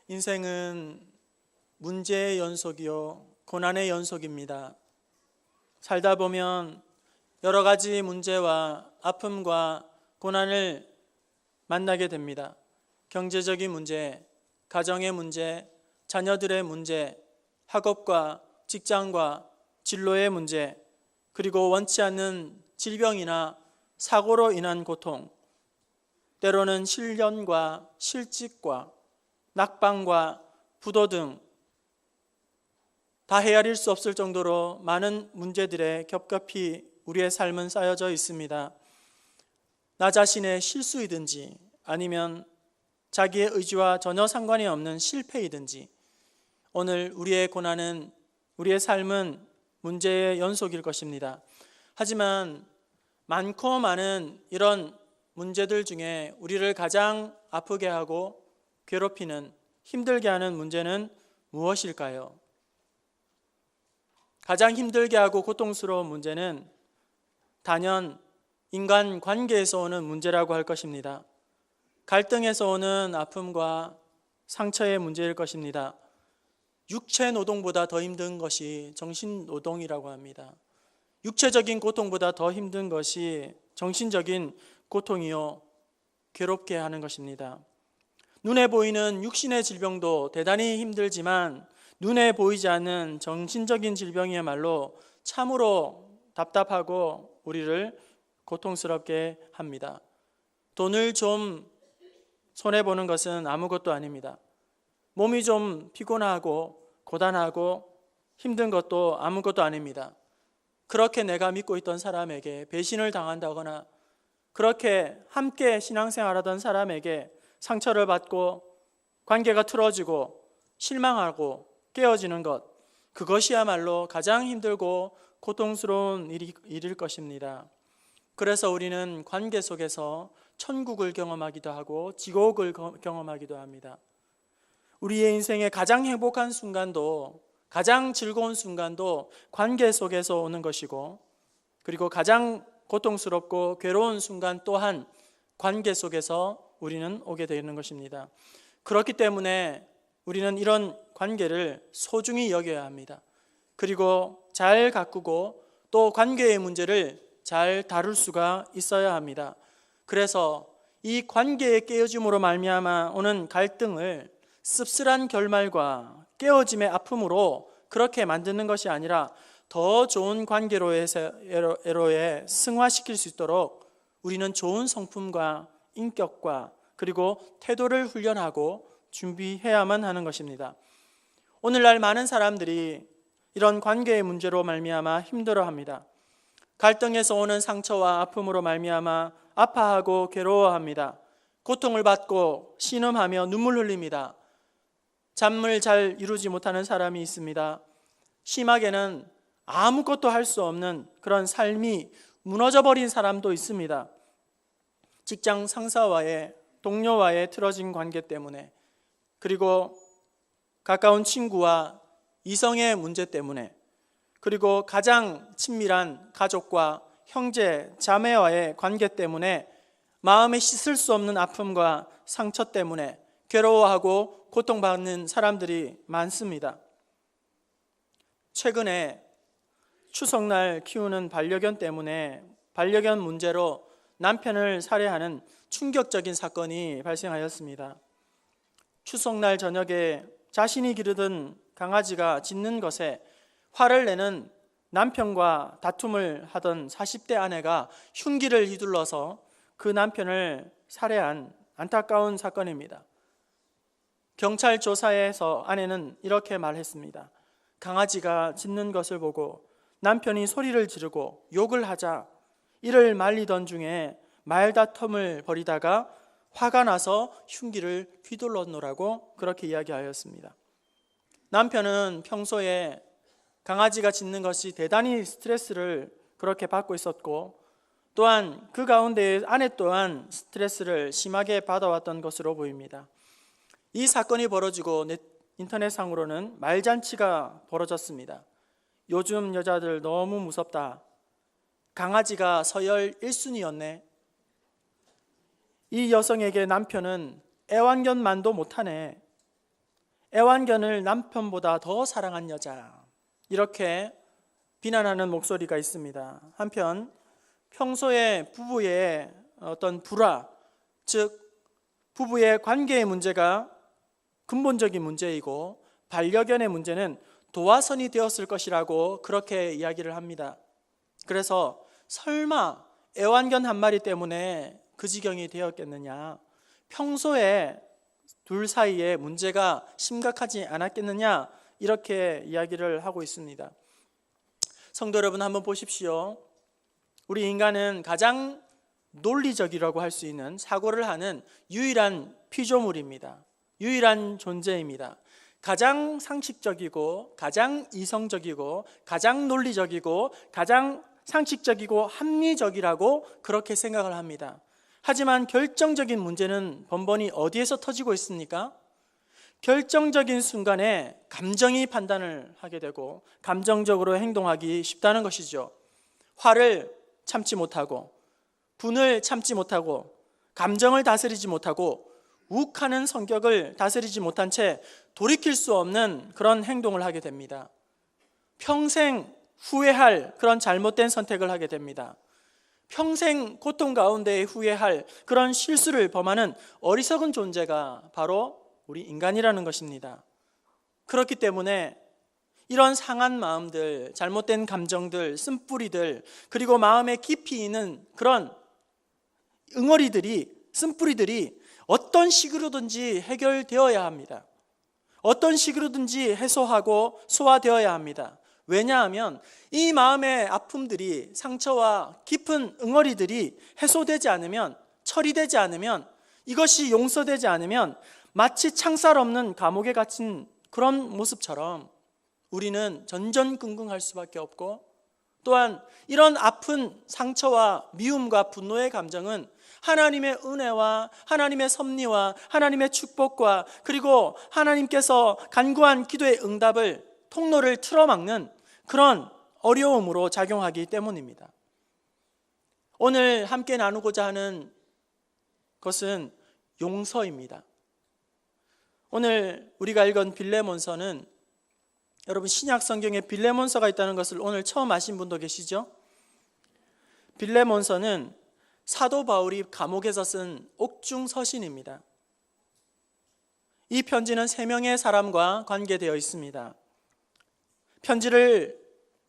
인생은 문제의 연속이요 고난의 연속입니다. 살다 보면 여러 가지 문제와 아픔과 고난을 만나게 됩니다. 경제적인 문제, 가정의 문제, 자녀들의 문제, 학업과 직장과 진로의 문제, 그리고 원치 않는 질병이나 사고로 인한 고통, 때로는 실연과 실직과 낙방과 부도 등 다 헤아릴 수 없을 정도로 많은 문제들에 겹겹이 우리의 삶은 쌓여져 있습니다. 나 자신의 실수이든지 아니면 자기의 의지와 전혀 상관이 없는 실패이든지 오늘 우리의 고난은, 우리의 삶은 문제의 연속일 것입니다. 하지만 많고 많은 이런 문제들 중에 우리를 가장 아프게 하고 괴롭히는, 힘들게 하는 문제는 무엇일까요? 가장 힘들게 하고 고통스러운 문제는 단연 인간 관계에서 오는 문제라고 할 것입니다. 갈등에서 오는 아픔과 상처의 문제일 것입니다. 육체 노동보다 더 힘든 것이 정신 노동이라고 합니다. 육체적인 고통보다 더 힘든 것이 정신적인 고통이요 괴롭게 하는 것입니다. 눈에 보이는 육신의 질병도 대단히 힘들지만 눈에 보이지 않는 정신적인 질병이야말로 참으로 답답하고 우리를 고통스럽게 합니다. 돈을 좀 손해보는 것은 아무것도 아닙니다. 몸이 좀 피곤하고 고단하고 힘든 것도 아무것도 아닙니다. 그렇게 내가 믿고 있던 사람에게 배신을 당한다거나 그렇게 함께 신앙생활하던 사람에게 상처를 받고 관계가 틀어지고 실망하고 깨어지는 것, 그것이야말로 가장 힘들고 고통스러운 일일 것입니다. 그래서 우리는 관계 속에서 천국을 경험하기도 하고 지옥을 경험하기도 합니다. 우리의 인생의 가장 행복한 순간도, 가장 즐거운 순간도 관계 속에서 오는 것이고, 그리고 가장 고통스럽고 괴로운 순간 또한 관계 속에서 우리는 오게 되는 것입니다. 그렇기 때문에 우리는 이런 관계를 소중히 여겨야 합니다. 그리고 잘 가꾸고 또 관계의 문제를 잘 다룰 수가 있어야 합니다. 그래서 이 관계의 깨어짐으로 말미암아 오는 갈등을 씁쓸한 결말과 깨어짐의 아픔으로 그렇게 만드는 것이 아니라 더 좋은 관계로의 승화시킬 수 있도록 우리는 좋은 성품과 인격과 그리고 태도를 훈련하고 준비해야만 하는 것입니다. 오늘날 많은 사람들이 이런 관계의 문제로 말미암아 힘들어합니다. 갈등에서 오는 상처와 아픔으로 말미암아 아파하고 괴로워합니다. 고통을 받고 신음하며 눈물 흘립니다. 잠을 잘 이루지 못하는 사람이 있습니다. 심하게는 아무것도 할 수 없는 그런 삶이 무너져버린 사람도 있습니다. 직장 상사와의, 동료와의 틀어진 관계 때문에, 그리고 가까운 친구와 이성의 문제 때문에, 그리고 가장 친밀한 가족과 형제, 자매와의 관계 때문에 마음에 씻을 수 없는 아픔과 상처 때문에 괴로워하고 고통받는 사람들이 많습니다. 최근에 추석날 키우는 반려견 때문에 반려견 문제로 남편을 살해하는 충격적인 사건이 발생하였습니다. 추석날 저녁에 자신이 기르던 강아지가 짖는 것에 화를 내는 남편과 다툼을 하던 40대 아내가 흉기를 휘둘러서 그 남편을 살해한 안타까운 사건입니다. 경찰 조사에서 아내는 이렇게 말했습니다. 강아지가 짖는 것을 보고 남편이 소리를 지르고 욕을 하자 이를 말리던 중에 말다툼을 벌이다가 화가 나서 흉기를 휘둘렀노라고 그렇게 이야기하였습니다. 남편은 평소에 강아지가 짖는 것이 대단히 스트레스를 그렇게 받고 있었고 또한 그 가운데 아내 또한 스트레스를 심하게 받아왔던 것으로 보입니다. 이 사건이 벌어지고 인터넷상으로는 말잔치가 벌어졌습니다. 요즘 여자들 너무 무섭다. 강아지가 서열 1순위였네. 이 여성에게 남편은 애완견만도 못하네. 애완견을 남편보다 더 사랑한 여자, 이렇게 비난하는 목소리가 있습니다. 한편 평소에 부부의 어떤 불화, 즉 부부의 관계의 문제가 근본적인 문제이고 반려견의 문제는 도화선이 되었을 것이라고 그렇게 이야기를 합니다. 그래서 설마 애완견 한 마리 때문에 그 지경이 되었겠느냐, 평소에 둘 사이에 문제가 심각하지 않았겠느냐, 이렇게 이야기를 하고 있습니다. 성도 여러분, 한번 보십시오. 우리 인간은 가장 논리적이라고 할 수 있는 사고를 하는 유일한 피조물입니다. 유일한 존재입니다. 가장 상식적이고 가장 이성적이고 가장 논리적이고 가장 상식적이고 합리적이라고 그렇게 생각을 합니다. 하지만 결정적인 문제는 번번이 어디에서 터지고 있습니까? 결정적인 순간에 감정이 판단을 하게 되고 감정적으로 행동하기 쉽다는 것이죠. 화를 참지 못하고, 분을 참지 못하고, 감정을 다스리지 못하고, 욱하는 성격을 다스리지 못한 채 돌이킬 수 없는 그런 행동을 하게 됩니다. 평생 후회할 그런 잘못된 선택을 하게 됩니다. 평생 고통 가운데 후회할 그런 실수를 범하는 어리석은 존재가 바로 우리 인간이라는 것입니다. 그렇기 때문에 이런 상한 마음들, 잘못된 감정들, 쓴뿌리들, 그리고 마음에 깊이 있는 그런 응어리들이, 쓴뿌리들이 어떤 식으로든지 해결되어야 합니다. 어떤 식으로든지 해소하고 소화되어야 합니다. 왜냐하면 이 마음의 아픔들이, 상처와 깊은 응어리들이 해소되지 않으면, 처리되지 않으면, 이것이 용서되지 않으면 마치 창살 없는 감옥에 갇힌 그런 모습처럼 우리는 전전긍긍할 수밖에 없고, 또한 이런 아픈 상처와 미움과 분노의 감정은 하나님의 은혜와 하나님의 섭리와 하나님의 축복과 그리고 하나님께서 간구한 기도의 응답을, 통로를 틀어막는 그런 어려움으로 작용하기 때문입니다. 오늘 함께 나누고자 하는 것은 용서입니다. 오늘 우리가 읽은 빌레몬서는, 여러분 신약 성경에 빌레몬서가 있다는 것을 오늘 처음 아신 분도 계시죠? 빌레몬서는 사도 바울이 감옥에서 쓴 옥중 서신입니다. 이 편지는 3명의 사람과 관계되어 있습니다. 편지를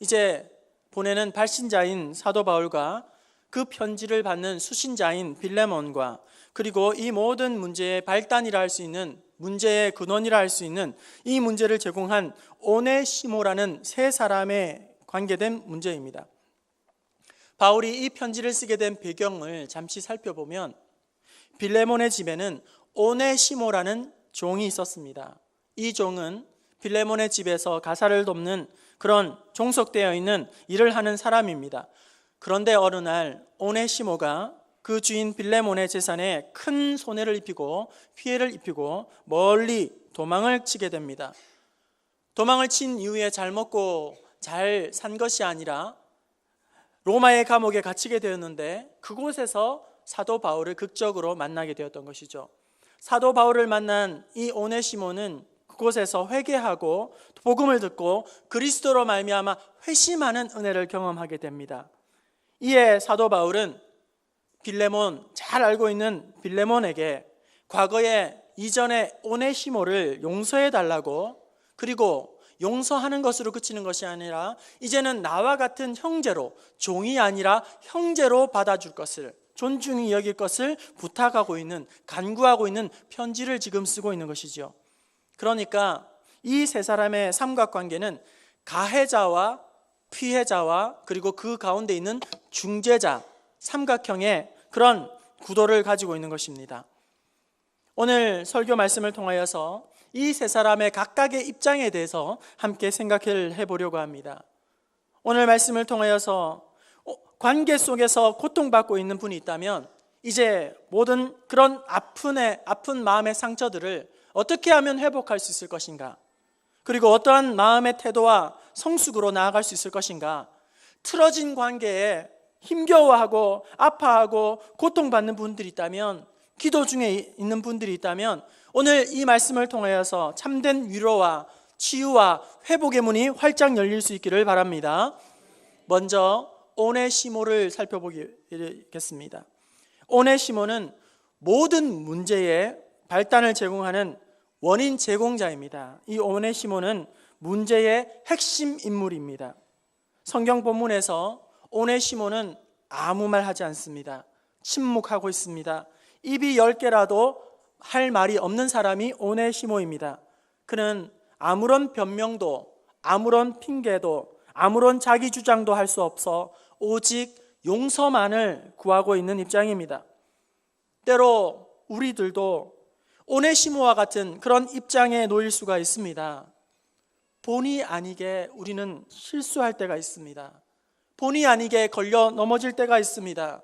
이제 보내는 발신자인 사도 바울과 그 편지를 받는 수신자인 빌레몬과, 그리고 이 모든 문제의 발단이라 할 수 있는, 문제의 근원이라 할 수 있는 이 문제를 제공한 오네시모라는 3사람에 관계된 문제입니다. 바울이 이 편지를 쓰게 된 배경을 잠시 살펴보면 빌레몬의 집에는 오네시모라는 종이 있었습니다. 이 종은 빌레몬의 집에서 가사를 돕는 그런 종속되어 있는 일을 하는 사람입니다. 그런데 어느 날 오네시모가 그 주인 빌레몬의 재산에 큰 손해를 입히고 피해를 입히고 멀리 도망을 치게 됩니다. 도망을 친 이후에 잘 먹고 잘 산 것이 아니라 로마의 감옥에 갇히게 되었는데, 그곳에서 사도 바울을 극적으로 만나게 되었던 것이죠. 사도 바울을 만난 이 오네시모는 그곳에서 회개하고 복음을 듣고 그리스도로 말미암아 회심하는 은혜를 경험하게 됩니다. 이에 사도 바울은 빌레몬, 잘 알고 있는 빌레몬에게 과거에 이전에 오네시모를 용서해 달라고, 그리고 용서하는 것으로 그치는 것이 아니라 이제는 나와 같은 형제로, 종이 아니라 형제로 받아줄 것을, 존중히 여길 것을 부탁하고 있는, 간구하고 있는 편지를 지금 쓰고 있는 것이죠. 그러니까 이 3사람의 삼각관계는 가해자와 피해자와 그리고 그 가운데 있는 중재자, 삼각형의 그런 구도를 가지고 있는 것입니다. 오늘 설교 말씀을 통하여서 이 3사람의 각각의 입장에 대해서 함께 생각을 해보려고 합니다. 오늘 말씀을 통하여서 관계 속에서 고통받고 있는 분이 있다면 이제 모든 그런 아픈 마음의 상처들을 어떻게 하면 회복할 수 있을 것인가, 그리고 어떠한 마음의 태도와 성숙으로 나아갈 수 있을 것인가, 틀어진 관계에 힘겨워하고 아파하고 고통받는 분들이 있다면 기도 중에 있는 분들이 있다면 오늘 이 말씀을 통하여서 참된 위로와 치유와 회복의 문이 활짝 열릴 수 있기를 바랍니다. 먼저 오네시모를 살펴보겠습니다. 오네시모는 모든 문제의 발단을 제공하는 원인 제공자입니다. 이 오네시모는 문제의 핵심 인물입니다. 성경 본문에서 오네시모는 아무 말 하지 않습니다. 침묵하고 있습니다. 입이 10개라도 할 말이 없는 사람이 오네시모입니다. 그는 아무런 변명도, 아무런 핑계도, 아무런 자기 주장도 할 수 없어 오직 용서만을 구하고 있는 입장입니다. 때로 우리들도 오네시모와 같은 그런 입장에 놓일 수가 있습니다. 본의 아니게 우리는 실수할 때가 있습니다. 본의 아니게 걸려 넘어질 때가 있습니다.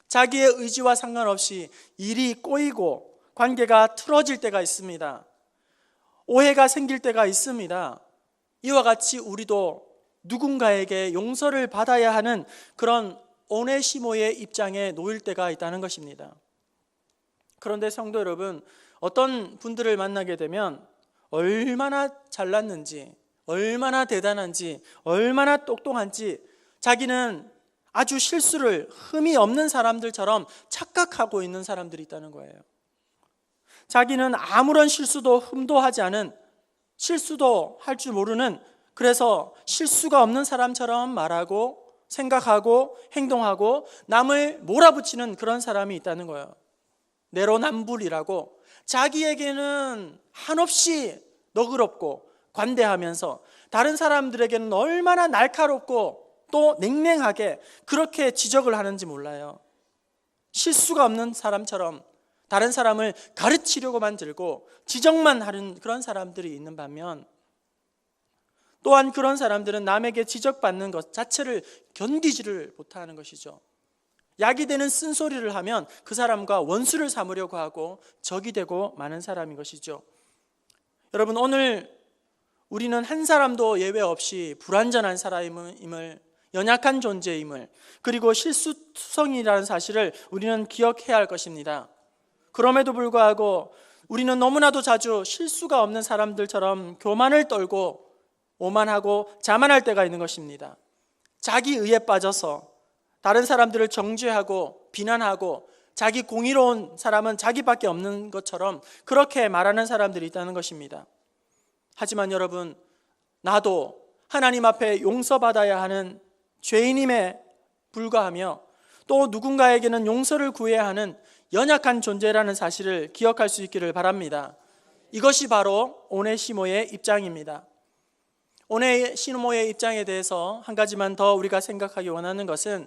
자기의 의지와 상관없이 일이 꼬이고 관계가 틀어질 때가 있습니다. 오해가 생길 때가 있습니다. 이와 같이 우리도 누군가에게 용서를 받아야 하는 그런 오네시모의 입장에 놓일 때가 있다는 것입니다. 그런데 성도 여러분, 어떤 분들을 만나게 되면 얼마나 잘났는지, 얼마나 대단한지, 얼마나 똑똑한지 자기는 아주 실수를 흠이 없는 사람들처럼 착각하고 있는 사람들이 있다는 거예요. 자기는 아무런 실수도 흠도 하지 않은, 실수도 할 줄 모르는, 그래서 실수가 없는 사람처럼 말하고 생각하고 행동하고 남을 몰아붙이는 그런 사람이 있다는 거예요. 내로남불이라고 자기에게는 한없이 너그럽고 관대하면서 다른 사람들에게는 얼마나 날카롭고 또 냉랭하게 그렇게 지적을 하는지 몰라요. 실수가 없는 사람처럼 다른 사람을 가르치려고만 들고 지적만 하는 그런 사람들이 있는 반면, 또한 그런 사람들은 남에게 지적받는 것 자체를 견디지를 못하는 것이죠. 약이 되는 쓴소리를 하면 그 사람과 원수를 삼으려고 하고 적이 되고 마는 사람인 것이죠. 여러분, 오늘 우리는 한 사람도 예외 없이 불완전한 사람임을, 연약한 존재임을, 그리고 실수투성이라는 사실을 우리는 기억해야 할 것입니다. 그럼에도 불구하고 우리는 너무나도 자주 실수가 없는 사람들처럼 교만을 떨고 오만하고 자만할 때가 있는 것입니다. 자기 의에 빠져서 다른 사람들을 정죄하고 비난하고 자기 공의로운 사람은 자기밖에 없는 것처럼 그렇게 말하는 사람들이 있다는 것입니다. 하지만 여러분, 나도 하나님 앞에 용서받아야 하는 죄인임에 불과하며 또 누군가에게는 용서를 구해야 하는 연약한 존재라는 사실을 기억할 수 있기를 바랍니다. 이것이 바로 오네시모의 입장입니다. 오네시모의 입장에 대해서 한 가지만 더 우리가 생각하기 원하는 것은,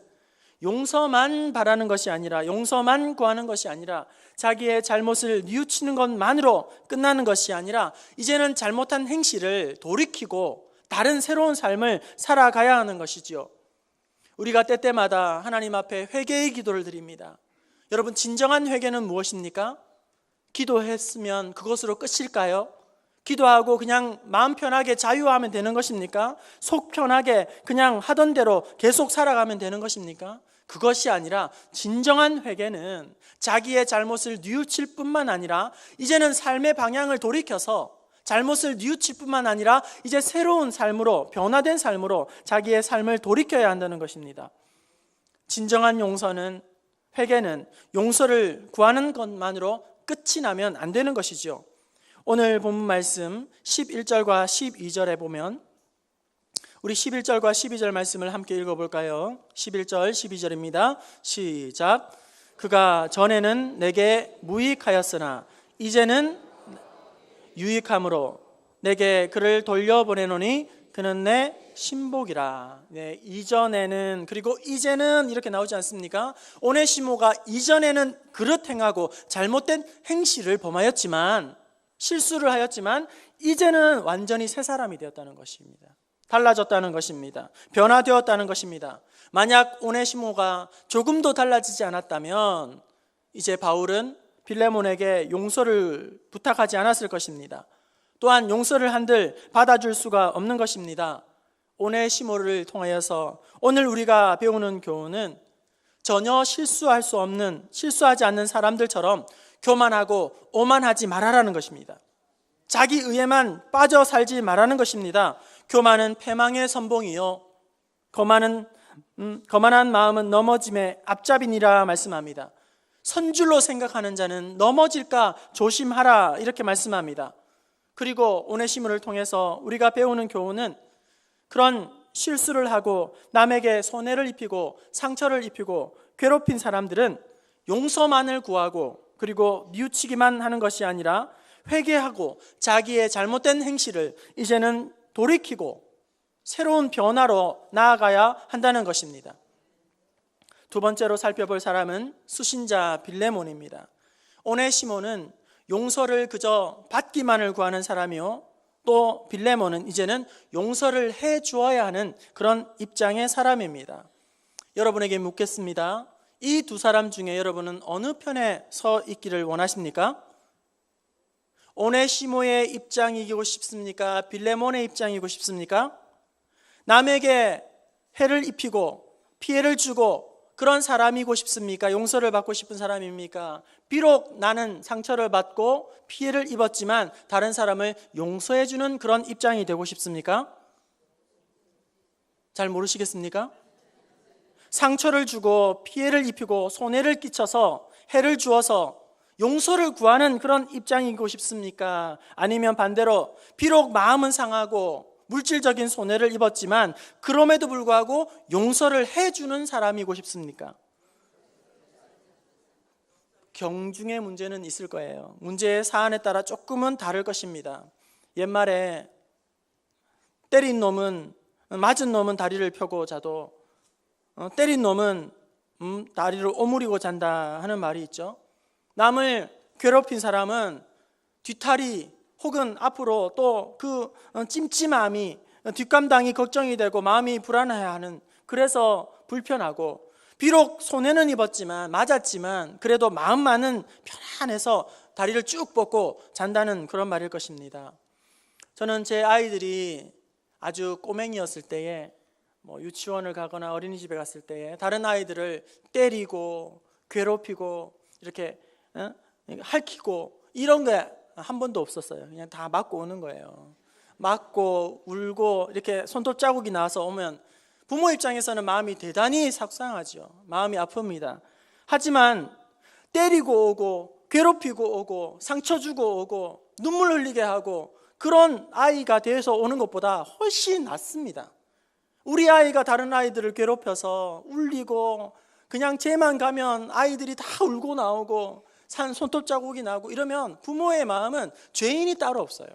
용서만 바라는 것이 아니라, 용서만 구하는 것이 아니라, 자기의 잘못을 뉘우치는 것만으로 끝나는 것이 아니라 이제는 잘못한 행실을 돌이키고 다른 새로운 삶을 살아가야 하는 것이죠. 우리가 때때마다 하나님 앞에 회개의 기도를 드립니다. 여러분, 진정한 회개는 무엇입니까? 기도했으면 그것으로 끝일까요? 기도하고 그냥 마음 편하게 자유하면 되는 것입니까? 속 편하게 그냥 하던 대로 계속 살아가면 되는 것입니까? 그것이 아니라 진정한 회개는 자기의 잘못을 뉘우칠 뿐만 아니라 이제는 삶의 방향을 돌이켜서 잘못을 뉘우칠 뿐만 아니라 이제 새로운 삶으로, 변화된 삶으로 자기의 삶을 돌이켜야 한다는 것입니다. 진정한 용서는, 회개는 용서를 구하는 것만으로 끝이 나면 안 되는 것이죠. 오늘 본문 말씀 11절과 12절에 보면, 우리 11절과 12절 말씀을 함께 읽어볼까요? 11절 12절입니다. 시작. 그가 전에는 내게 무익하였으나 이제는 유익함으로 내게 그를 돌려보내노니 그는 내 신복이라. 네, 이전에는, 그리고 이제는 이렇게 나오지 않습니까? 오네시모가 이전에는 그릇 행하고 잘못된 행실을 범하였지만, 실수를 하였지만 이제는 완전히 새 사람이 되었다는 것입니다. 달라졌다는 것입니다. 변화되었다는 것입니다. 만약 오네시모가 조금도 달라지지 않았다면 이제 바울은 빌레몬에게 용서를 부탁하지 않았을 것입니다. 또한 용서를 한들 받아줄 수가 없는 것입니다. 오네시모를 통하여서 오늘 우리가 배우는 교훈은, 전혀 실수하지 않는 사람들처럼 교만하고 오만하지 말아라는 것입니다. 자기 의에만 빠져 살지 말라는 것입니다. 교만은 패망의 선봉이요 거만한 마음은 넘어짐의 앞잡이니라 말씀합니다. 선줄로 생각하는 자는 넘어질까 조심하라 이렇게 말씀합니다. 그리고 오네시모를 통해서 우리가 배우는 교훈은 그런 실수를 하고 남에게 손해를 입히고 상처를 입히고 괴롭힌 사람들은 용서만을 구하고 그리고 뉘우치기만 하는 것이 아니라 회개하고 자기의 잘못된 행실을 이제는 돌이키고 새로운 변화로 나아가야 한다는 것입니다. 두 번째로 살펴볼 사람은 수신자 빌레몬입니다. 오네시모는 용서를 그저 받기만을 구하는 사람이요 또 빌레몬은 이제는 용서를 해 주어야 하는 그런 입장의 사람입니다. 여러분에게 묻겠습니다. 이 두 사람 중에 여러분은 어느 편에 서 있기를 원하십니까? 오네시모의 입장이고 싶습니까? 빌레몬의 입장이고 싶습니까? 남에게 해를 입히고 피해를 주고 그런 사람이고 싶습니까? 용서를 받고 싶은 사람입니까? 비록 나는 상처를 받고 피해를 입었지만 다른 사람을 용서해 주는 그런 입장이 되고 싶습니까? 잘 모르시겠습니까? 상처를 주고 피해를 입히고 손해를 끼쳐서 해를 주어서 용서를 구하는 그런 입장이고 싶습니까? 아니면 반대로 비록 마음은 상하고 물질적인 손해를 입었지만 그럼에도 불구하고 용서를 해주는 사람이고 싶습니까? 경중의 문제는 있을 거예요. 문제의 사안에 따라 조금은 다를 것입니다. 옛말에 맞은 놈은 다리를 펴고 자도 때린 놈은 다리를 오므리고 잔다 하는 말이 있죠. 남을 괴롭힌 사람은 뒤탈이 혹은 앞으로 또 그 찜찜함이 뒷감당이 걱정이 되고 마음이 불안해하는, 그래서 불편하고 비록 손해는 입었지만 맞았지만 그래도 마음만은 편안해서 다리를 쭉 뻗고 잔다는 그런 말일 것입니다. 저는 제 아이들이 아주 꼬맹이였을 때에 유치원을 가거나 어린이집에 갔을 때에 다른 아이들을 때리고 괴롭히고 이렇게 핥히고 이런 게 한 번도 없었어요. 그냥 다 맞고 오는 거예요. 맞고 울고 이렇게 손톱 자국이 나서 오면 부모 입장에서는 마음이 대단히 sak상하죠. 마음이 아픕니다. 하지만 때리고 오고 괴롭히고 오고 상처 주고 오고 눈물 흘리게 하고 그런 아이가 돼서 오는 것보다 훨씬 낫습니다. 우리 아이가 다른 아이들을 괴롭혀서 울리고 그냥 쟤만 가면 아이들이 다 울고 나오고 손톱 자국이 나고 이러면 부모의 마음은 죄인이 따로 없어요.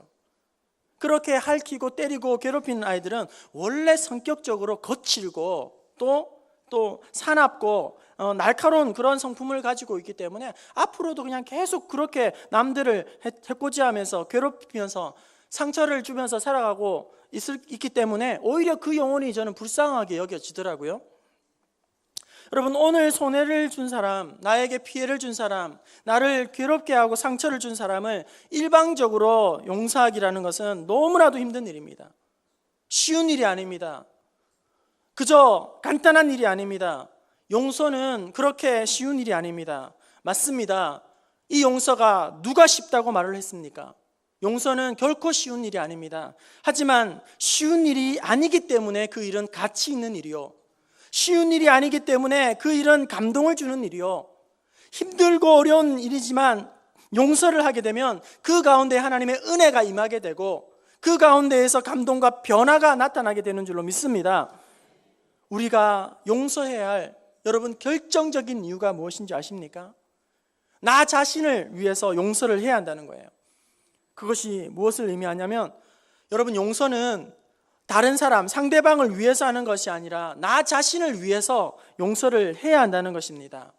그렇게 핥히고 때리고 괴롭히는 아이들은 원래 성격적으로 거칠고 또 사납고 날카로운 그런 성품을 가지고 있기 때문에 앞으로도 그냥 계속 그렇게 남들을 해코지하면서 괴롭히면서 상처를 주면서 살아가고 있기 때문에 오히려 그 영혼이 저는 불쌍하게 여겨지더라고요. 여러분, 오늘 손해를 준 사람, 나에게 피해를 준 사람, 나를 괴롭게 하고 상처를 준 사람을 일방적으로 용서하기라는 것은 너무나도 힘든 일입니다. 쉬운 일이 아닙니다. 그저 간단한 일이 아닙니다. 용서는 그렇게 쉬운 일이 아닙니다. 맞습니다. 이 용서가 누가 쉽다고 말을 했습니까? 용서는 결코 쉬운 일이 아닙니다. 하지만 쉬운 일이 아니기 때문에 그 일은 가치 있는 일이요, 쉬운 일이 아니기 때문에 그 일은 감동을 주는 일이요, 힘들고 어려운 일이지만 용서를 하게 되면 그 가운데 하나님의 은혜가 임하게 되고 그 가운데에서 감동과 변화가 나타나게 되는 줄로 믿습니다. 우리가 용서해야 할 여러분 결정적인 이유가 무엇인지 아십니까? 나 자신을 위해서 용서를 해야 한다는 거예요. 그것이 무엇을 의미하냐면, 여러분, 용서는 다른 사람, 상대방을 위해서 하는 것이 아니라 나 자신을 위해서 용서를 해야 한다는 것입니다.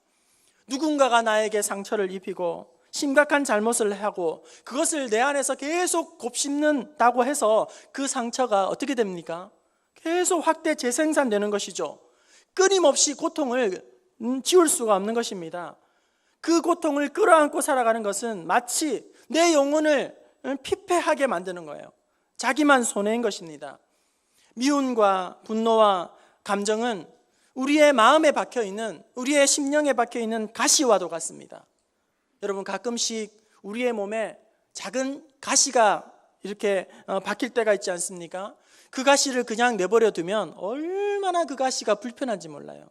누군가가 나에게 상처를 입히고 심각한 잘못을 하고 그것을 내 안에서 계속 곱씹는다고 해서 그 상처가 어떻게 됩니까? 계속 확대 재생산되는 것이죠. 끊임없이 고통을 지울 수가 없는 것입니다. 그 고통을 끌어안고 살아가는 것은 마치 내 영혼을 피폐하게 만드는 거예요. 자기만 손해인 것입니다. 미움과 분노와 감정은 우리의 마음에 박혀있는, 우리의 심령에 박혀있는 가시와도 같습니다. 여러분, 가끔씩 우리의 몸에 작은 가시가 이렇게 박힐 때가 있지 않습니까? 그 가시를 그냥 내버려 두면 얼마나 그 가시가 불편한지 몰라요.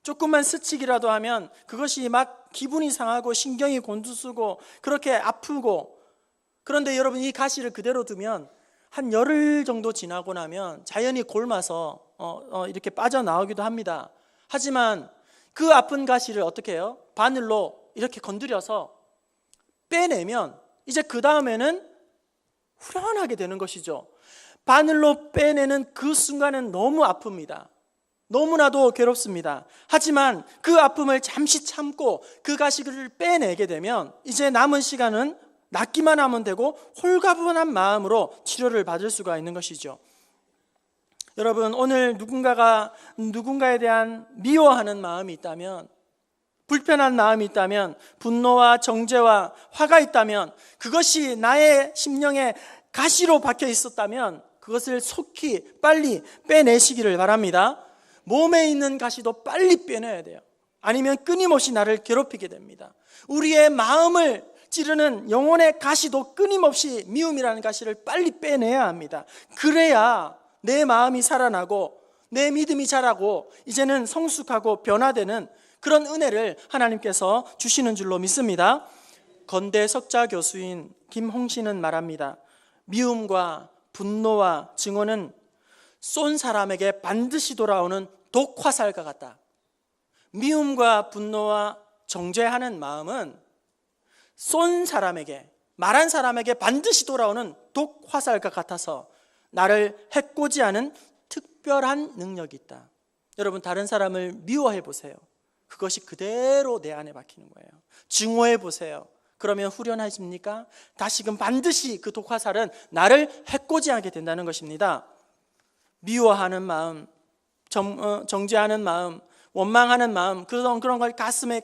조금만 스치기라도 하면 그것이 막 기분이 상하고 신경이 곤두서고 그렇게 아프고, 그런데 여러분, 이 가시를 그대로 두면 한 열흘 정도 지나고 나면 자연히 골마서 이렇게 빠져나오기도 합니다. 하지만 그 아픈 가시를 어떻게 해요? 바늘로 이렇게 건드려서 빼내면 이제 그 다음에는 후련하게 되는 것이죠. 바늘로 빼내는 그 순간은 너무 아픕니다. 너무나도 괴롭습니다. 하지만 그 아픔을 잠시 참고 그 가시를 빼내게 되면 이제 남은 시간은 낫기만 하면 되고 홀가분한 마음으로 치료를 받을 수가 있는 것이죠. 여러분, 오늘 누군가가 누군가에 대한 미워하는 마음이 있다면, 불편한 마음이 있다면, 분노와 정죄와 화가 있다면, 그것이 나의 심령에 가시로 박혀 있었다면 그것을 속히 빨리 빼내시기를 바랍니다. 몸에 있는 가시도 빨리 빼내야 돼요. 아니면 끊임없이 나를 괴롭히게 됩니다. 우리의 마음을 찌르는 영혼의 가시도 끊임없이 미움이라는 가시를 빨리 빼내야 합니다. 그래야 내 마음이 살아나고 내 믿음이 자라고 이제는 성숙하고 변화되는 그런 은혜를 하나님께서 주시는 줄로 믿습니다. 건대 석자 교수인 김홍신은 말합니다. 미움과 분노와 증오는 쏜 사람에게 반드시 돌아오는 독화살과 같다. 미움과 분노와 정죄하는 마음은 쏜 사람에게, 말한 사람에게 반드시 돌아오는 독화살과 같아서 나를 해코지하는 특별한 능력이 있다. 여러분, 다른 사람을 미워해 보세요. 그것이 그대로 내 안에 박히는 거예요. 증오해 보세요. 그러면 후련하십니까? 다시금 반드시 그 독화살은 나를 해코지하게 된다는 것입니다. 미워하는 마음, 정죄하는 마음, 원망하는 마음, 그런 걸 가슴에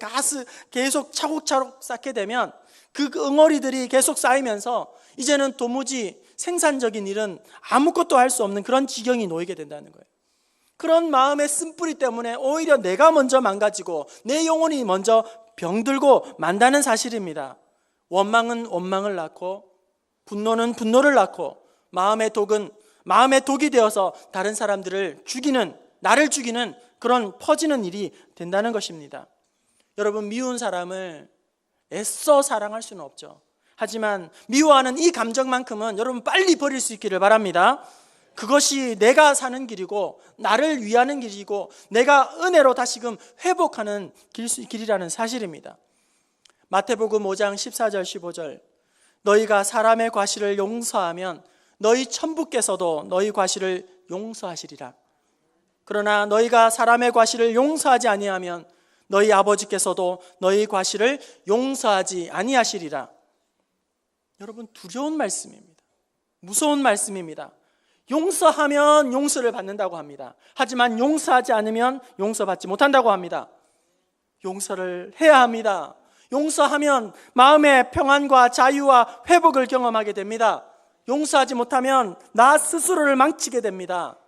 계속 차곡차곡 쌓게 되면 그 응어리들이 계속 쌓이면서 이제는 도무지 생산적인 일은 아무것도 할 수 없는 그런 지경이 놓이게 된다는 거예요. 그런 마음의 쓴뿌리 때문에 오히려 내가 먼저 망가지고 내 영혼이 먼저 병들고 만다는 사실입니다. 원망은 원망을 낳고 분노는 분노를 낳고 마음의 독은 마음의 독이 되어서 다른 사람들을 죽이는, 나를 죽이는 그런 퍼지는 일이 된다는 것입니다. 여러분, 미운 사람을 애써 사랑할 수는 없죠. 하지만 미워하는 이 감정만큼은 여러분 빨리 버릴 수 있기를 바랍니다. 그것이 내가 사는 길이고 나를 위하는 길이고 내가 은혜로 다시금 회복하는 길이라는 사실입니다. 마태복음 5장 14절 15절, 너희가 사람의 과실을 용서하면 너희 천부께서도 너희 과실을 용서하시리라. 그러나 너희가 사람의 과실을 용서하지 아니하면 너희 아버지께서도 너희 과실을 용서하지 아니하시리라. 여러분, 두려운 말씀입니다. 무서운 말씀입니다. 용서하면 용서를 받는다고 합니다. 하지만 용서하지 않으면 용서받지 못한다고 합니다. 용서를 해야 합니다. 용서하면 마음의 평안과 자유와 회복을 경험하게 됩니다. 용서하지 못하면 나 스스로를 망치게 됩니다.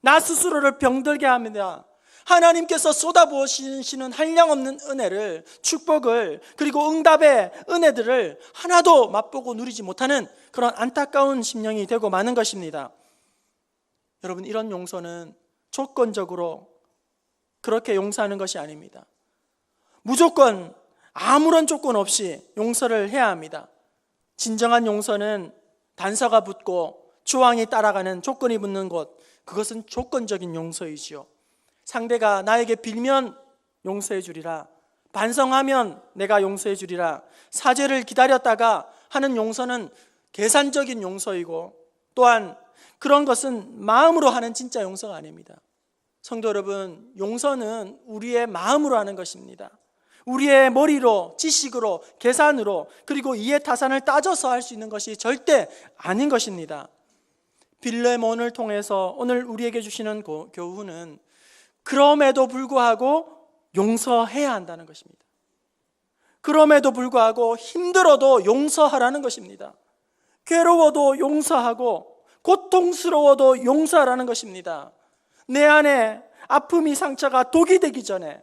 나 스스로를 병들게 합니다. 하나님께서 쏟아부으시는 한량없는 은혜를, 축복을, 그리고 응답의 은혜들을 하나도 맛보고 누리지 못하는 그런 안타까운 심령이 되고 마는 것입니다. 여러분, 이런 용서는 조건적으로 그렇게 용서하는 것이 아닙니다. 무조건 아무런 조건 없이 용서를 해야 합니다. 진정한 용서는 단서가 붙고 조항이 따라가는 조건이 붙는 것, 그것은 조건적인 용서이지요. 상대가 나에게 빌면 용서해 주리라, 반성하면 내가 용서해 주리라, 사죄를 기다렸다가 하는 용서는 계산적인 용서이고, 또한 그런 것은 마음으로 하는 진짜 용서가 아닙니다. 성도 여러분, 용서는 우리의 마음으로 하는 것입니다. 우리의 머리로, 지식으로, 계산으로, 그리고 이해타산을 따져서 할 수 있는 것이 절대 아닌 것입니다. 빌레몬을 통해서 오늘 우리에게 주시는 교훈은 그럼에도 불구하고 용서해야 한다는 것입니다. 그럼에도 불구하고 힘들어도 용서하라는 것입니다. 괴로워도 용서하고 고통스러워도 용서하라는 것입니다. 내 안에 아픔이 상처가 독이 되기 전에,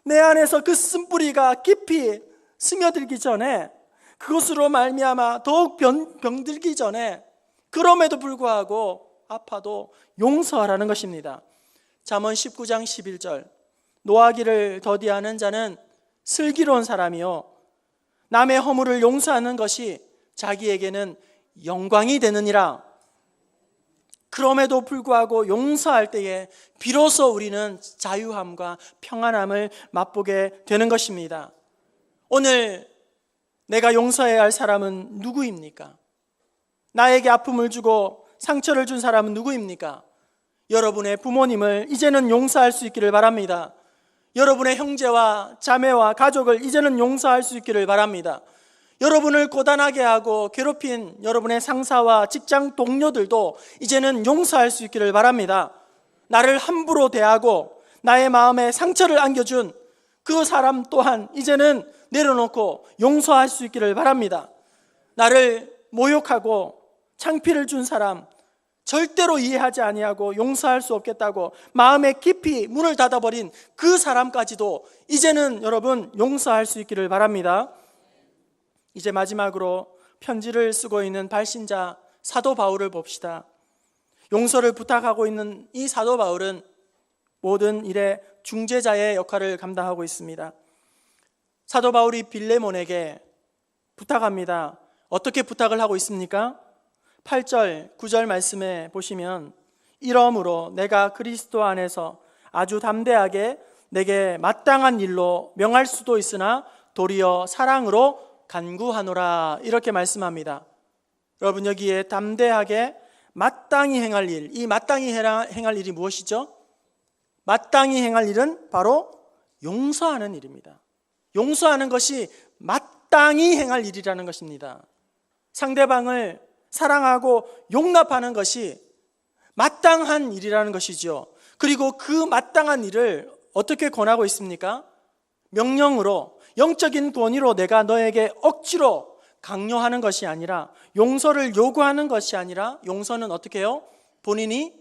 내 안에서 그 쓴뿌리가 깊이 스며들기 전에, 그것으로 말미암아 더욱 병들기 전에, 그럼에도 불구하고 아파도 용서하라는 것입니다. 잠언 19장 11절, 노하기를 더디하는 자는 슬기로운 사람이요 남의 허물을 용서하는 것이 자기에게는 영광이 되느니라. 그럼에도 불구하고 용서할 때에 비로소 우리는 자유함과 평안함을 맛보게 되는 것입니다. 오늘 내가 용서해야 할 사람은 누구입니까? 나에게 아픔을 주고 상처를 준 사람은 누구입니까? 여러분의 부모님을 이제는 용서할 수 있기를 바랍니다. 여러분의 형제와 자매와 가족을 이제는 용서할 수 있기를 바랍니다. 여러분을 고단하게 하고 괴롭힌 여러분의 상사와 직장 동료들도 이제는 용서할 수 있기를 바랍니다. 나를 함부로 대하고 나의 마음에 상처를 안겨준 그 사람 또한 이제는 내려놓고 용서할 수 있기를 바랍니다. 나를 모욕하고 창피를 준 사람, 절대로 이해하지 아니하고 용서할 수 없겠다고 마음에 깊이 문을 닫아버린 그 사람까지도 이제는 여러분 용서할 수 있기를 바랍니다. 이제 마지막으로 편지를 쓰고 있는 발신자 사도 바울을 봅시다. 용서를 부탁하고 있는 이 사도 바울은 모든 일의 중재자의 역할을 감당하고 있습니다. 사도 바울이 빌레몬에게 부탁합니다. 어떻게 부탁을 하고 있습니까? 8절, 9절 말씀에 보시면, 이러므로 내가 그리스도 안에서 아주 담대하게 내게 마땅한 일로 명할 수도 있으나 도리어 사랑으로 간구하노라, 이렇게 말씀합니다. 여러분, 여기에 담대하게 마땅히 행할 일, 이 마땅히 행할 일이 무엇이죠? 마땅히 행할 일은 바로 용서하는 일입니다. 용서하는 것이 마땅히 행할 일이라는 것입니다. 상대방을 사랑하고 용납하는 것이 마땅한 일이라는 것이죠. 그리고 그 마땅한 일을 어떻게 권하고 있습니까? 명령으로, 영적인 권위로 내가 너에게 억지로 강요하는 것이 아니라, 용서를 요구하는 것이 아니라, 용서는 어떻게 해요? 본인이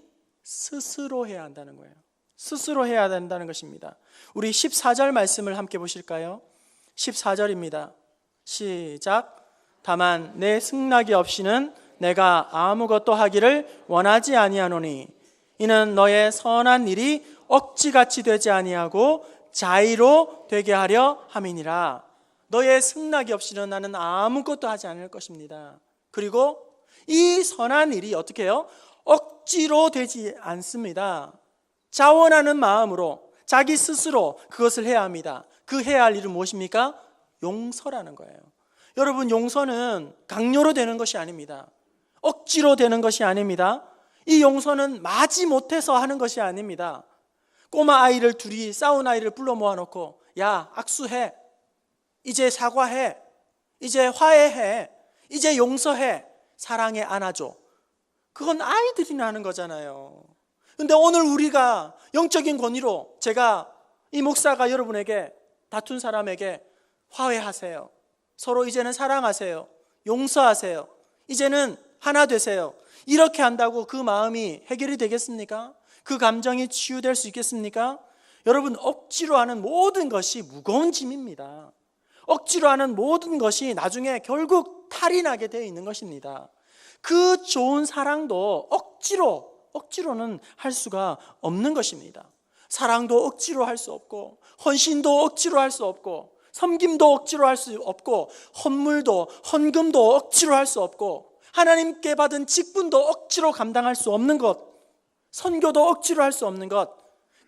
스스로 해야 한다는 거예요. 스스로 해야 된다는 것입니다. 우리 14절 말씀을 함께 보실까요? 14절입니다. 시작. 다만 내 승낙이 없이는 내가 아무것도 하기를 원하지 아니하노니 이는 너의 선한 일이 억지같이 되지 아니하고 자의로 되게 하려 함이니라. 너의 승낙이 없이는 나는 아무것도 하지 않을 것입니다. 그리고 이 선한 일이 어떻게 해요? 억지로 되지 않습니다. 자원하는 마음으로 자기 스스로 그것을 해야 합니다. 그 해야 할 일은 무엇입니까? 용서라는 거예요. 여러분, 용서는 강요로 되는 것이 아닙니다. 억지로 되는 것이 아닙니다. 이 용서는 마지 못해서 하는 것이 아닙니다. 꼬마 아이를 둘이 싸운 아이를 불러 모아놓고, 야, 악수해, 이제 사과해, 이제 화해해, 이제 용서해, 사랑에 안아줘. 그건 아이들이나 하는 거잖아요. 근데 오늘 우리가 영적인 권위로, 제가 이 목사가 여러분에게, 다툰 사람에게 화해하세요, 서로 이제는 사랑하세요, 용서하세요, 이제는 하나 되세요, 이렇게 한다고 그 마음이 해결이 되겠습니까? 그 감정이 치유될 수 있겠습니까? 여러분, 억지로 하는 모든 것이 무거운 짐입니다. 억지로 하는 모든 것이 나중에 결국 탈이 나게 되어 있는 것입니다. 그 좋은 사랑도 억지로는 할 수가 없는 것입니다. 사랑도 억지로 할 수 없고, 헌신도 억지로 할 수 없고, 섬김도 억지로 할 수 없고, 헌금도 억지로 할 수 없고, 하나님께 받은 직분도 억지로 감당할 수 없는 것, 선교도 억지로 할 수 없는 것,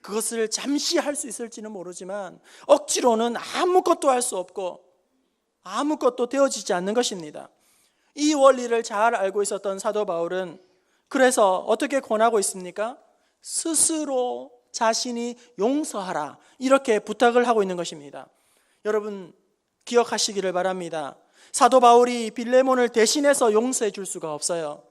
그것을 잠시 할 수 있을지는 모르지만 억지로는 아무것도 할 수 없고 아무것도 되어지지 않는 것입니다. 이 원리를 잘 알고 있었던 사도 바울은 그래서 어떻게 권하고 있습니까? 스스로 자신이 용서하라, 이렇게 부탁을 하고 있는 것입니다. 여러분, 기억하시기를 바랍니다. 사도 바울이 빌레몬을 대신해서 용서해 줄 수가 없어요.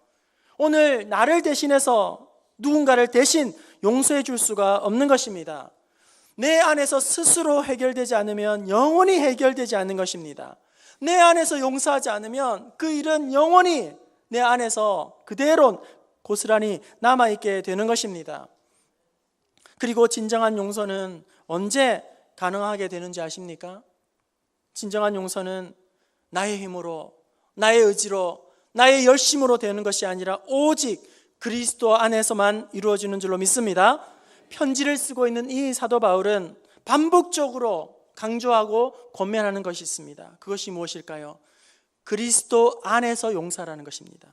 오늘 나를 대신해서 누군가를 대신 용서해 줄 수가 없는 것입니다. 내 안에서 스스로 해결되지 않으면 영원히 해결되지 않는 것입니다. 내 안에서 용서하지 않으면 그 일은 영원히 내 안에서 그대로 고스란히 남아있게 되는 것입니다. 그리고 진정한 용서는 언제 가능하게 되는지 아십니까? 진정한 용서는 나의 힘으로, 나의 의지로, 나의 열심으로 되는 것이 아니라 오직 그리스도 안에서만 이루어지는 줄로 믿습니다. 편지를 쓰고 있는 이 사도 바울은 반복적으로 강조하고 권면하는 것이 있습니다. 그것이 무엇일까요? 그리스도 안에서 용서라는 것입니다.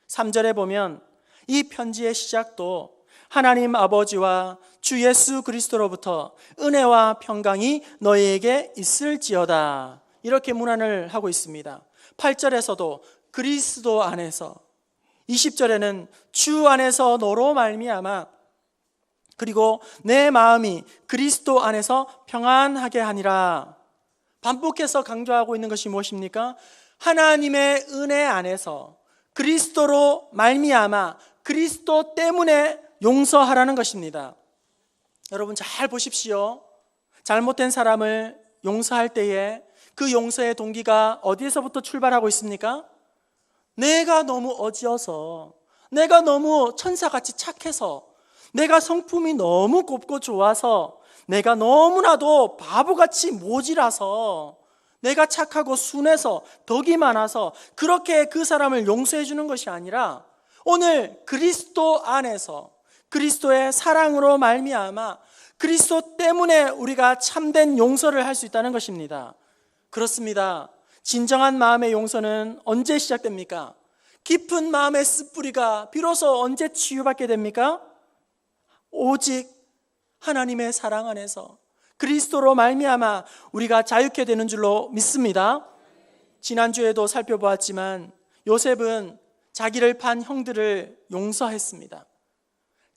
3절에 보면 이 편지의 시작도 하나님 아버지와 주 예수 그리스도로부터 은혜와 평강이 너희에게 있을지어다, 이렇게 문안을 하고 있습니다. 8절에서도 그리스도 안에서, 20절에는 주 안에서 너로 말미암아, 그리고 내 마음이 그리스도 안에서 평안하게 하니라. 반복해서 강조하고 있는 것이 무엇입니까? 하나님의 은혜 안에서 그리스도로 말미암아 그리스도 때문에 용서하라는 것입니다. 여러분 잘 보십시오. 잘못된 사람을 용서할 때에 그 용서의 동기가 어디에서부터 출발하고 있습니까? 내가 너무 어지어서, 내가 너무 천사같이 착해서, 내가 성품이 너무 곱고 좋아서, 내가 너무나도 바보같이 모질아서, 내가 착하고 순해서 덕이 많아서 그렇게 그 사람을 용서해 주는 것이 아니라 오늘 그리스도 안에서 그리스도의 사랑으로 말미암아 그리스도 때문에 우리가 참된 용서를 할 수 있다는 것입니다. 그렇습니다. 진정한 마음의 용서는 언제 시작됩니까? 깊은 마음의 습뿌리가 비로소 언제 치유받게 됩니까? 오직 하나님의 사랑 안에서 그리스도로 말미암아 우리가 자유케 되는 줄로 믿습니다. 지난주에도 살펴보았지만 요셉은 자기를 판 형들을 용서했습니다.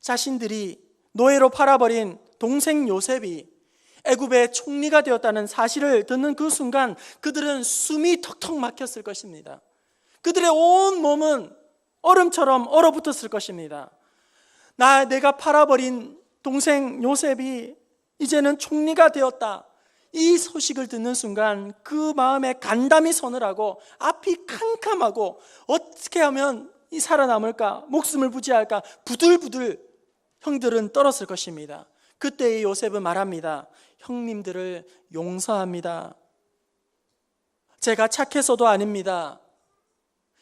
자신들이 노예로 팔아버린 동생 요셉이 애굽의 총리가 되었다는 사실을 듣는 그 순간 그들은 숨이 턱턱 막혔을 것입니다. 그들의 온 몸은 얼음처럼 얼어붙었을 것입니다. 내가 팔아버린 동생 요셉이 이제는 총리가 되었다, 이 소식을 듣는 순간 그 마음에 간담이 서늘하고 앞이 캄캄하고 어떻게 하면 이 살아남을까, 목숨을 부지할까 부들부들 형들은 떨었을 것입니다. 그때 요셉은 말합니다. 형님들을 용서합니다. 제가 착해서도 아닙니다.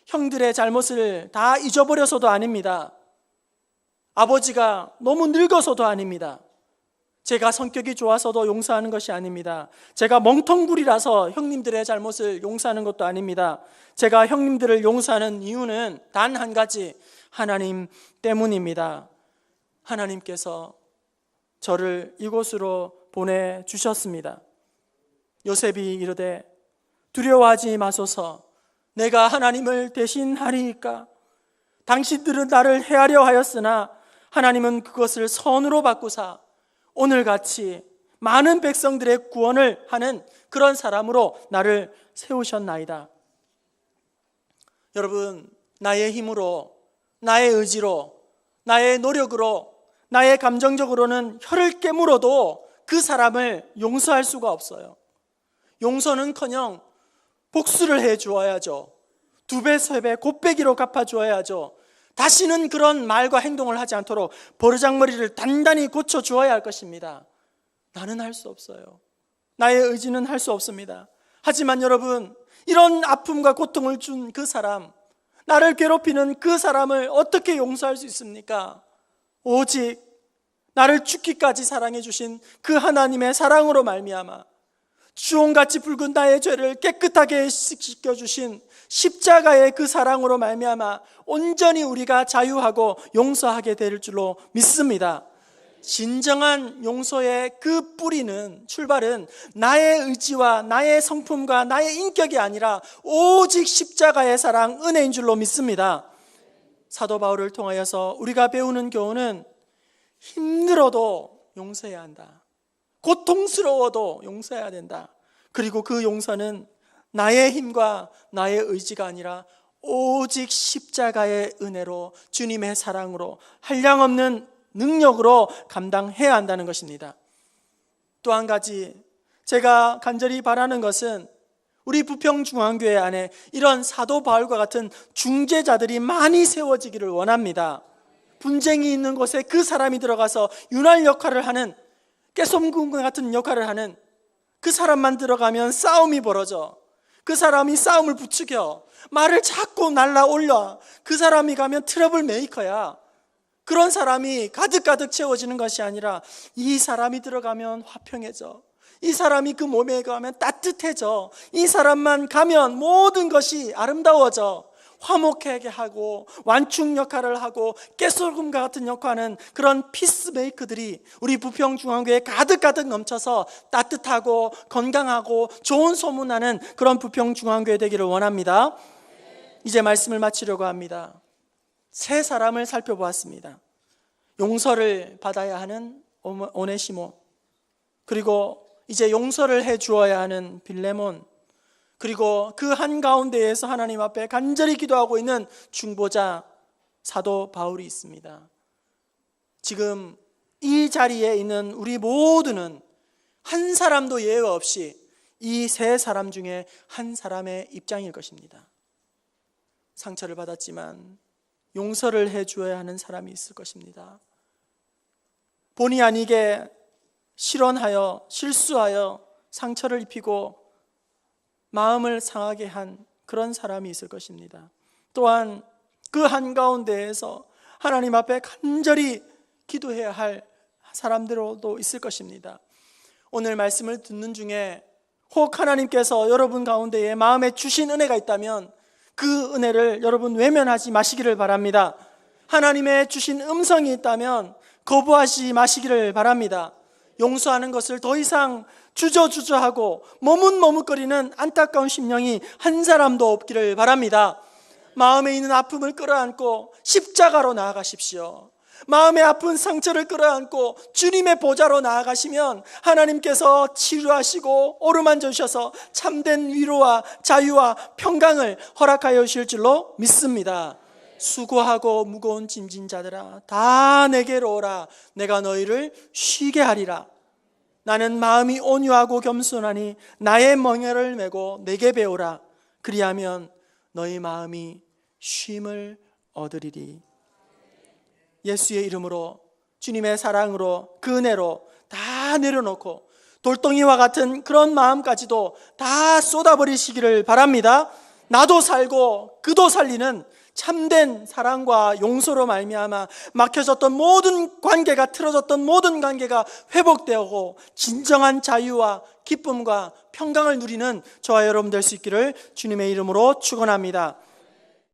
형들의 잘못을 다 잊어버려서도 아닙니다. 아버지가 너무 늙어서도 아닙니다. 제가 성격이 좋아서도 용서하는 것이 아닙니다. 제가 멍텅구리라서 형님들의 잘못을 용서하는 것도 아닙니다. 제가 형님들을 용서하는 이유는 단 한 가지, 하나님 때문입니다. 하나님께서 저를 이곳으로 보내주셨습니다. 요셉이 이르되 두려워하지 마소서, 내가 하나님을 대신하리이까. 당신들은 나를 해하려 하였으나 하나님은 그것을 선으로 바꾸사 오늘같이 많은 백성들의 구원을 하는 그런 사람으로 나를 세우셨나이다. 여러분, 나의 힘으로, 나의 의지로, 나의 노력으로, 나의 감정적으로는 혀를 깨물어도 그 사람을 용서할 수가 없어요. 용서는커녕 복수를 해 주어야죠. 2배, 3배, 곱배기로 갚아 주어야죠. 다시는 그런 말과 행동을 하지 않도록 버르장머리를 단단히 고쳐 주어야 할 것입니다. 나는 할 수 없어요. 나의 의지는 할 수 없습니다. 하지만 여러분, 이런 아픔과 고통을 준 그 사람, 나를 괴롭히는 그 사람을 어떻게 용서할 수 있습니까? 오직 나를 죽기까지 사랑해 주신 그 하나님의 사랑으로 말미암아 주홍같이 붉은 나의 죄를 깨끗하게 씻겨주신 십자가의 그 사랑으로 말미암아 온전히 우리가 자유하고 용서하게 될 줄로 믿습니다. 진정한 용서의 그 뿌리는, 출발은 나의 의지와 나의 성품과 나의 인격이 아니라 오직 십자가의 사랑, 은혜인 줄로 믿습니다. 사도 바울을 통하여서 우리가 배우는 교훈은 힘들어도 용서해야 한다. 고통스러워도 용서해야 된다. 그리고 그 용서는 나의 힘과 나의 의지가 아니라 오직 십자가의 은혜로, 주님의 사랑으로, 한량없는 능력으로 감당해야 한다는 것입니다. 또 한 가지 제가 간절히 바라는 것은 우리 부평중앙교회 안에 이런 사도 바울과 같은 중재자들이 많이 세워지기를 원합니다. 분쟁이 있는 곳에 그 사람이 들어가서 윤활 역할을 하는, 깨솜군 같은 역할을 하는 그 사람만 들어가면 싸움이 벌어져. 그 사람이 싸움을 부추겨. 말을 자꾸 날라올려. 그 사람이 가면 트러블 메이커야. 그런 사람이 가득가득 채워지는 것이 아니라 이 사람이 들어가면 화평해져. 이 사람이 그 몸에 가면 따뜻해져. 이 사람만 가면 모든 것이 아름다워져. 화목하게 하고 완충 역할을 하고 깨소금과 같은 역할은 그런 피스메이커들이 우리 부평중앙교회에 가득가득 넘쳐서 따뜻하고 건강하고 좋은 소문나는 그런 부평중앙교회 되기를 원합니다. 이제 말씀을 마치려고 합니다. 세 사람을 살펴보았습니다. 용서를 받아야 하는 오네시모, 그리고 이제 용서를 해 주어야 하는 빌레몬, 그리고 그 한가운데에서 하나님 앞에 간절히 기도하고 있는 중보자 사도 바울이 있습니다. 지금 이 자리에 있는 우리 모두는 한 사람도 예외 없이 이 세 사람 중에 한 사람의 입장일 것입니다. 상처를 받았지만 용서를 해 주어야 하는 사람이 있을 것입니다. 본의 아니게 실언하여 실수하여 상처를 입히고 마음을 상하게 한 그런 사람이 있을 것입니다. 또한 그 한가운데에서 하나님 앞에 간절히 기도해야 할 사람들도 있을 것입니다. 오늘 말씀을 듣는 중에 혹 하나님께서 여러분 가운데에 마음에 주신 은혜가 있다면 그 은혜를 여러분 외면하지 마시기를 바랍니다. 하나님의 주신 음성이 있다면 거부하지 마시기를 바랍니다. 용서하는 것을 더 이상 주저주저하고 머뭇머뭇거리는 안타까운 심령이 한 사람도 없기를 바랍니다. 마음에 있는 아픔을 끌어안고 십자가로 나아가십시오. 마음의 아픈 상처를 끌어안고 주님의 보좌로 나아가시면 하나님께서 치유하시고 어루만져 주셔서 참된 위로와 자유와 평강을 허락하여 주실 줄로 믿습니다. 수고하고 무거운 짐진 자들아 다 내게로 오라. 내가 너희를 쉬게 하리라. 나는 마음이 온유하고 겸손하니 나의 멍에를 메고 내게 배우라. 그리하면 너희 마음이 쉼을 얻으리리. 예수의 이름으로, 주님의 사랑으로, 그 은혜로 다 내려놓고 돌덩이와 같은 그런 마음까지도 다 쏟아버리시기를 바랍니다. 나도 살고 그도 살리는 참된 사랑과 용서로 말미암아 막혀졌던 모든 관계가, 틀어졌던 모든 관계가 회복되고 진정한 자유와 기쁨과 평강을 누리는 저와 여러분 될 수 있기를 주님의 이름으로 축원합니다.